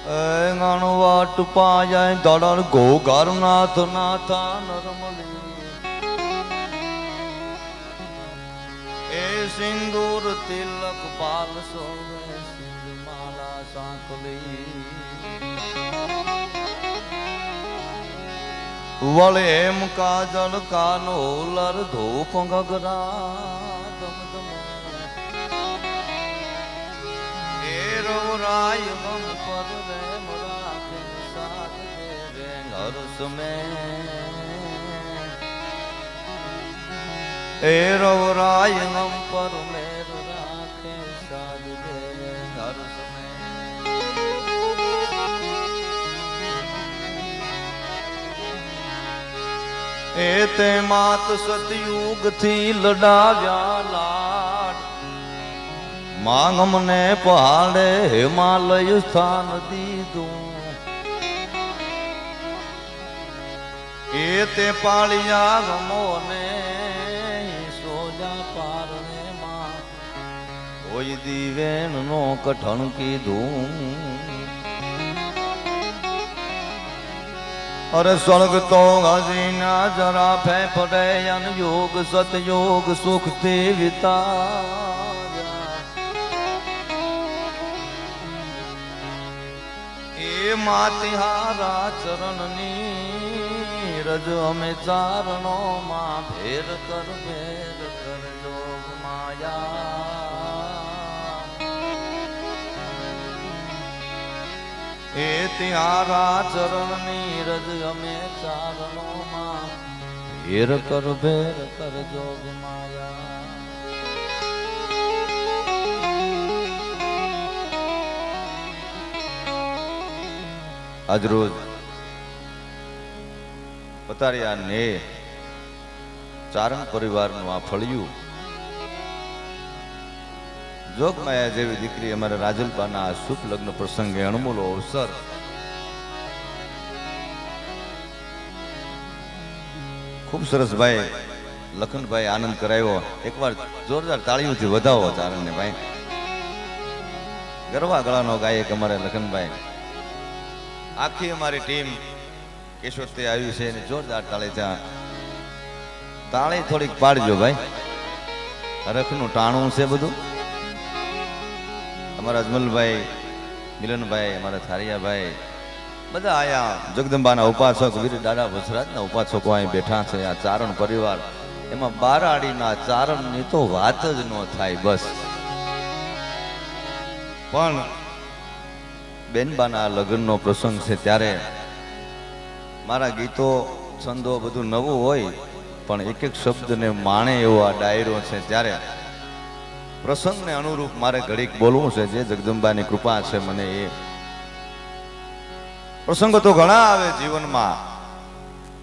ગણવાટ પાય દડર ગોગર નાથ નાથા નરમલી એ સિંદૂર તિલક પાલ સોવે સિંધ માલા સાંકલી વળે એમ કાજલ કાનો લર ધૂપ ગગરા દમદમ એ રવરાય ગમ પર રે મરાખે સાથ દે રે હર્ષ में ए रवराय गम पर मेर राखे साथ दे रे हर्ष में एते मात सतयुग थी लडाव्या लाड मांग मने पहाड़े हिमालय स्थान दीदू एते पालिया गमो ने सोजा पारने मां कोई दीवेन नो कठण की धूम अरे स्वर्ग तो हसीना जरा फै पड़े अन योग सतयोग सुख ते वितारा ए मातिहारा चरण नीरज हमें चारणों मां भेर कर जोग माया ए तिहारा चरण नीरज हमें चारणों मां भेर कर जोग माया आज रोज पतारिया ने चारण परिवार नु आ फळिયું जोगमाया जेवी दीकरी अमारा રાજલપાના શુભ લગ્ન પ્રસંગે અણમોલ અવસર खूब सरस भाई लखन भाई आनंद करायो एक बार जोरदार ताळीओं थी વધાવો ચારણ ने भाई गरबा गळानो गायक अमारे लखन भाई आखी अमारी टीम केशोद ते आवी छे ने जोरदार ताળી था ताળી थोड़ी पाडजो भाई हरखनु टाणું છે બધું हमारा अजमल भाई मिलन भाई हमारा थारिया भाई बधा आया जगदंबाना उपासक वीर दादा वसराजना उपासको અહીં બેઠા છે આ ચારણ પરિવાર એમાં બારાડીના ચારણની તો વાત જ ન થાય બસ પણ બેનબાના લગ્નનો પ્રસંગ છે ત્યારે મારા ગીતો છંદો બધું નવું હોય પણ એક એક શબ્દને માણે એવો આ ડાયરો છે ત્યારે प्रसंग ने अनुरूप मारे घड़ीक बोलवू छे जे जगदंबानी कृपा छे मने ए प्रसंग तो घणा आवे जीवन में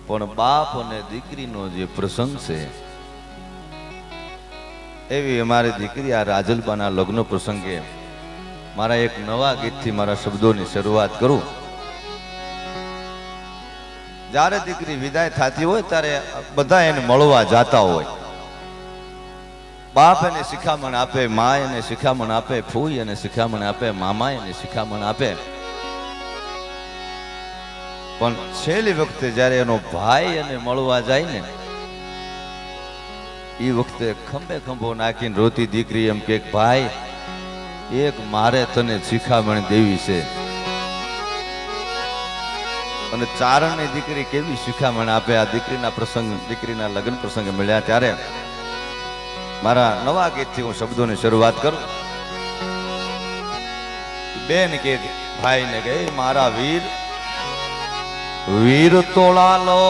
पण बाप अने दीकरीनो जे प्रसंग छे एवी अमारी दीकरी आ રાજલપાના लग्न प्रसंगे मारा एक नवा गीत थी मारा शब्दों शुरुआत करूं जारे दीकरी विदाय थाती होय त्यारे बधा एने मळवा जाता होय बाप ने शिखामण आपे माय ने शिखामण आपे फूई ने शिखामण आपे मामा ने शिखामण आपे पण छेली वखते जारे एनो भाई अने मळवा जाय ने ई वखते खंभे खंभो नाखीने रोती दीकरी एम के भाई एक मारे तने शिखामण देवी छे अने चारणनी दीकरी केवी शिखामण आपे आ दीकरीना प्रसंग दीकरीना लग्न प्रसंग मिल्या त्यारे मारा नवा गीत थी हूँ शब्दों ने शुरुआत करूं बेन के भाई ने गए मारा वीर वीर तोड़ा लो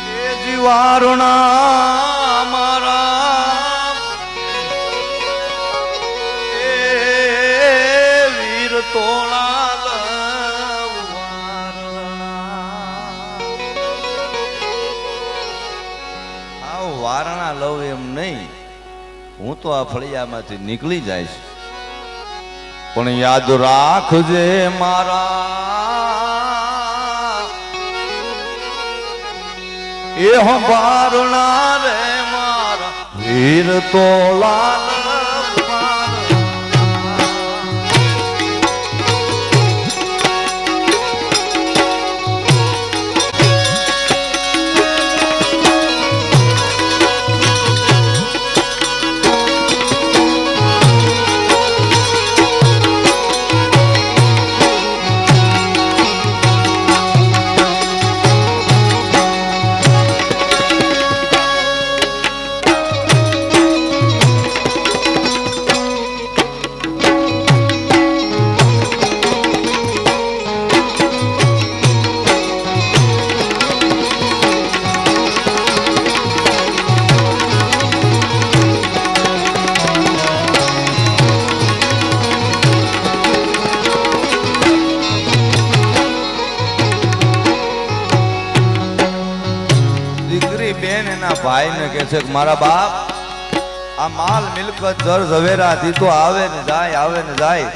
ये जीवारुणा मारा वीर तोड़ा वारणा लव एम नहीं हूँ तो आ फलिया मांथी निकली जाइश पण याद राखजे मारा ए हम वारणा रे मारा वीर तोला ભાઈને કહે છે કે મારા બાપ આ માલ મિલકત જર ઝવેરાથી તો આવે ને જાય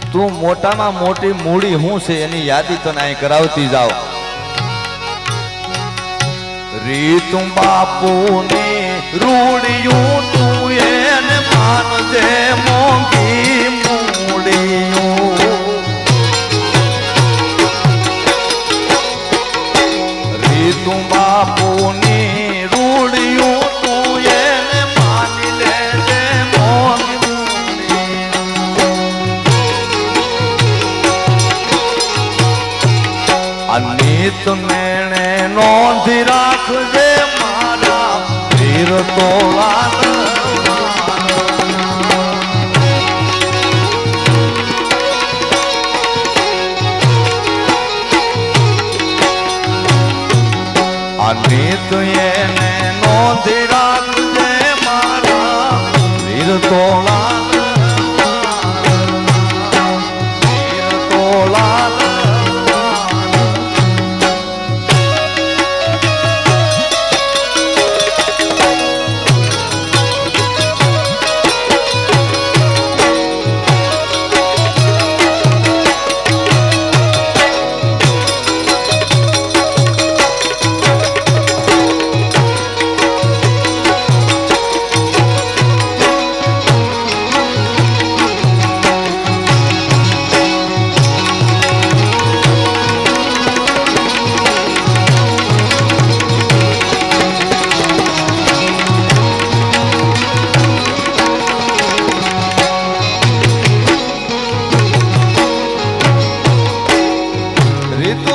તું મોટામાં મોટી મૂડી હું છે એની યાદી તને અહીં કરાવતી જાવ રીતું બાપુની રૂડિયું તું એને માનજે મોંઘી મૂડિયું રીતું બાપુની રૂડિયું તું એને માની લેજે મોંઘી મૂડિયું અનિત મેણે નોંધી રાખજે મારા વીર તોલા અનિત એને નોંધી રાખજે મારા વીર તોલા વીર તોલા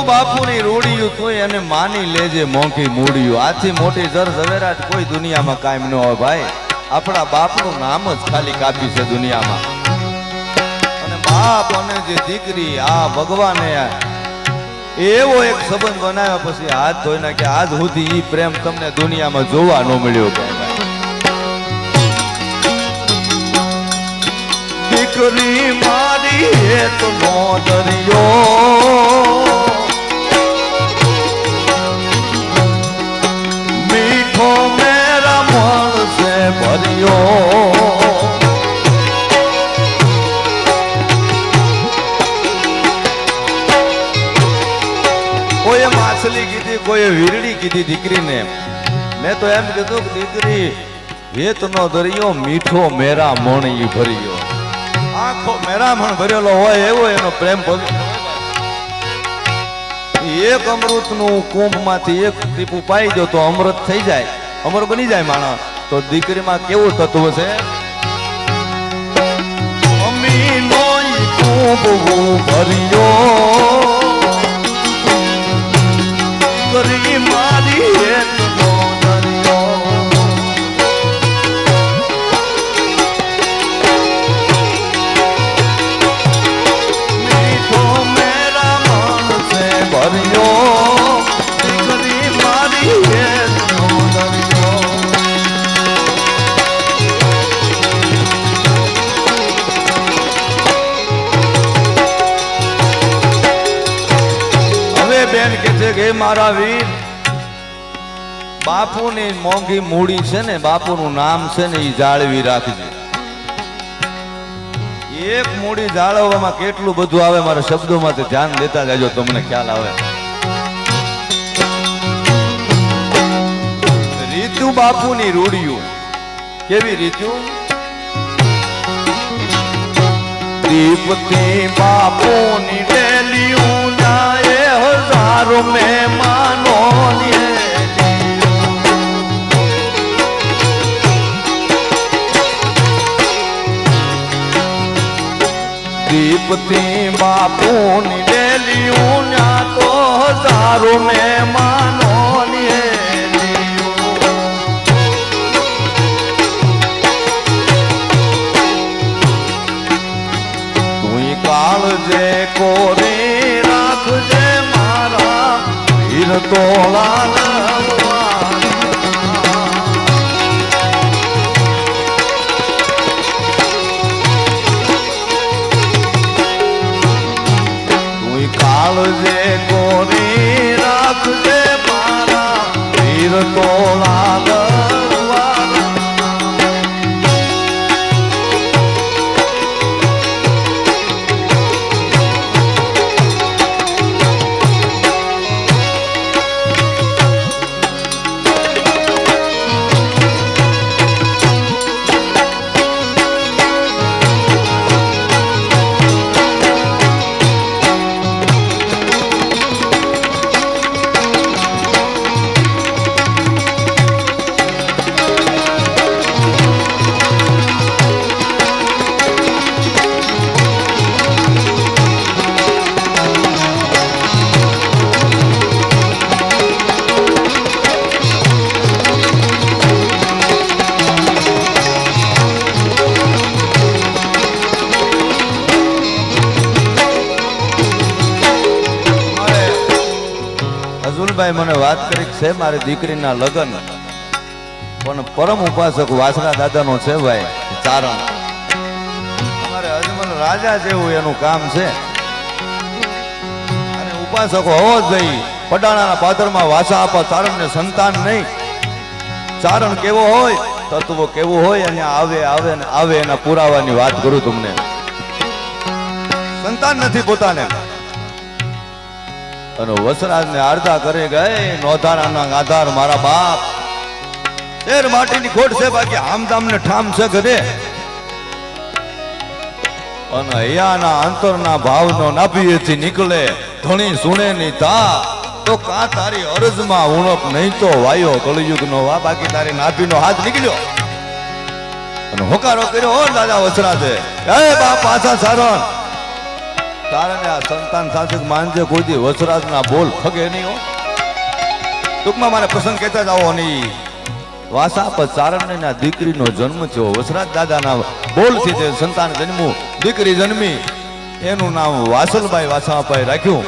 બાપુની રૂડિયું તું એને માની લેજે મોંઘી મૂડિયું આથી મોટી જર ઝવેરાત કોઈ દુનિયામાં કાયમ ન હોય ભાઈ આપણા બાપનું નામ જ ખાલી કાપી છે દુનિયામાં અને બાપ અને જે દીકરી આ ભગવાને એવો એક સંબંધ બનાવ્યા પછી હાથ ધોઈ નાખે આજ સુધી ઈ પ્રેમ તમને દુનિયામાં જોવા ન મળ્યો દીકરી મારી હેત નો દરિયો મેરા મન સે ભર્યો કોઈએ માછલી કીધી કોઈએ વીરડી કીધી દીકરીને મેં તો એમ કીધું કે દીકરી હેતનો દરિયો મીઠો મેરા મણ ઈ ભર્યો આખો મેરા મણ ભરેલો હોય એવો એનો પ્રેમ એક અમૃત નું કુંભ માંથી એક ટીપું પાઈ દો તો અમૃત થઈ જાય અમર બની જાય માણસ તો દીકરીમાં કેવું તત્વ છે અમીનો કુંભ ભર્યો દીકરી મારી હેતનો દરિયો મીઠો મેરા મન સે ભર્યો દીકરી મારી હેતનો દરિયો હવે બેન કે છે કે મારા વીર બાપુની મોંઘી મૂડી છે ને બાપુનું નામ છે ને એ જાળવી રાખજે એક મૂડી જાળવવામાં કેટલું બધું આવે મારા શબ્દોમાં તે ધ્યાન દેતા જાજો તમને ખ્યાલ આવે રીતુ બાપુની રૂડિયું કેવી રીતુ દીપતી બાપુની ડેલિયું જાય હજારો મહેમાનો દીપતી બાપુની ડેલિયું ના તો હજારો મહેમાનો તું કાળજે કોરી રાખજે મારા વીર તોલા કાળજે કોરી રાખજે મારા વીર તો લાગવા મને વાત કરી છે મારી દીકરીના લગ્ન પણ પરમ ઉપાસક વાસણા દાદાનો છે ભાઈ ચારણ અમારે અજમલ રાજા જેવું એનું કામ છે અને ઉપાસકો હોવો જ જોઈએ પડાણાના પાદરમાં વાસા આપા ચારણને સંતાન નહીં ચારણ કેવો હોય તત્વ કેવું હોય અને આવે આવે ને આવે એના પુરાવાની વાત કરું તમને સંતાન નથી પોતાને અને વસરાજ ને આરતા કરે ગયે નોધારાના આધાર મારા બાપ શેર માટીની ખોટ છે બાકી આમદામ ને ઠામ છે ઘરે અને હૈયાના અંતરના ભાવનો નાભીએથી નીકળે ધણી સુણે ની તા તો કા તારી અરજમાં ઉણપ નહીં તો વાયો કળયુગ નો વા બાકી તારી નાભીનો હાથ નીકળ્યો અને હોકારો કર્યો હો દાદા વસરાજે હે બાપ પાછા સારણ તારને આ સંતાન શાસક માનજે કોઈ દી વસરાજના બોલ ફગે નહીં હો ટૂંકમાં મારે પ્રસંગ કહેતા જાઓ નહીં વાસા પર ચારણના દીકરીનો જન્મ થયો વસરાજ દાદાના બોલથી જે સંતાન જન્મ્યું દીકરી જન્મી એનું નામ વાસલભાઈ વાસાભાઈ રાખ્યું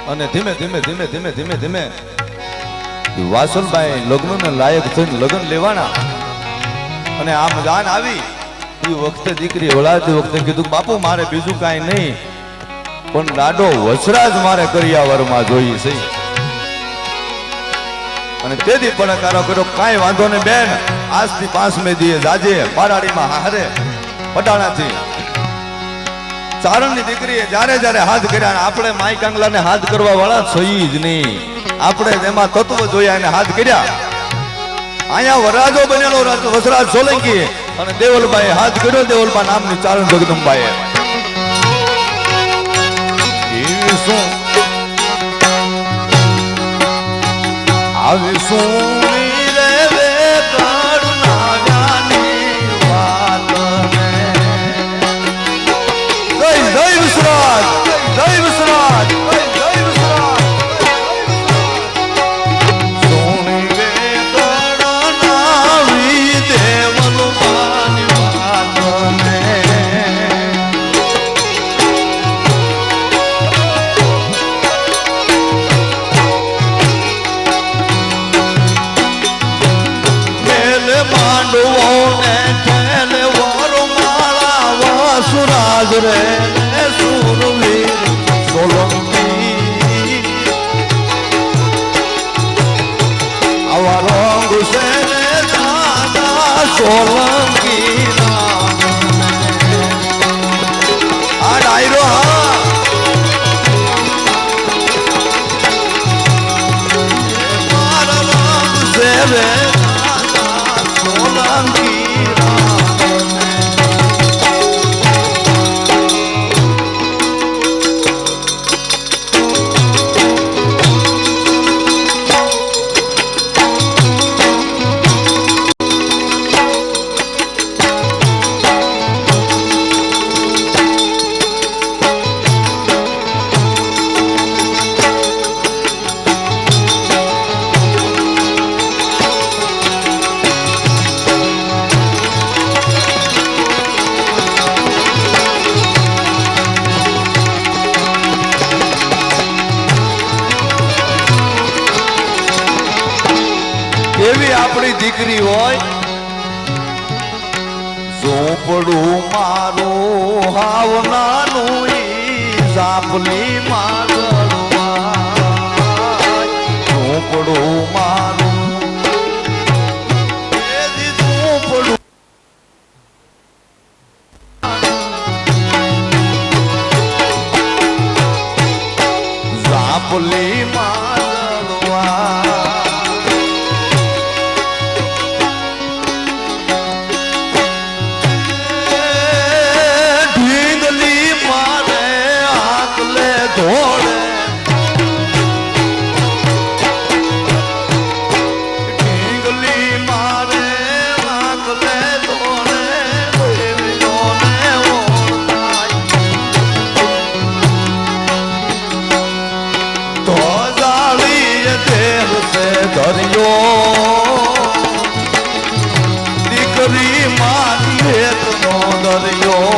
અને ધીમે ધીમે ધીમે ધીમે ધીમે ધીમે વાસલભાઈ લગ્નને લાયક થઈને લગ્ન લેવાના અને આમ જાન આવી એ વખતે દીકરી વળાતી વખતે કીધું બાપુ મારે બીજું કાંઈ નહીં પણ લાડો વસરાજ મારે કરિયાવરમાં જોઈએ છે અને તેથી પણ કારો કર્યો કાંઈ વાંધો ને બેન આજથી 5 મે દીએ જાજે બારાડીમાં હારે પટાણાથી ચારણની દીકરીએ જ્યારે જ્યારે હાથ કર્યા આપણે માઈ કાંગલાને હાથ કરવા વાળા સહી જ નહીં આપણે એમાં તત્વ જોયા એને હાથ કર્યા અહીંયા વરાજો બનેલો વસરાજ સોલંકી અને દેવલભાઈ હાથ કર્યો દેવલબા નામની ચારણ જગદંબાએ આવી સુણી રે વે કરુણાવ્યાની વાત ને જય જય વિશ્રાજ જય વિશ્રાજ જય વિશ્રાજ સુણી વે કરુણાવી દેવલબાની વાત ને સુરાજ રે સુરવીર સોલંકી આવા રંગ છે દાદા સોલંકી આ ડાયરો મારા રંગ છે રે દાદા સોલંકી એવી આપણી દીકરી હોય ઝોપડું મારું હાવ નાનું સાપલી માગળવા ઝોપડું મારું આંબલી મારવા ઢીંગલી મારે આંકલે ધોળે ઢીંગલી મારે આંકલે ધોળે દેવીઓને ઓળખાય તો જાળી દેવ સે દરિયો દીકરી મારી હેતનો દરિયો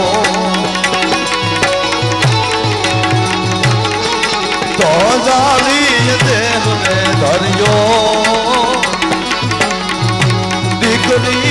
તો જાળી દેવને દરિયો દીકરી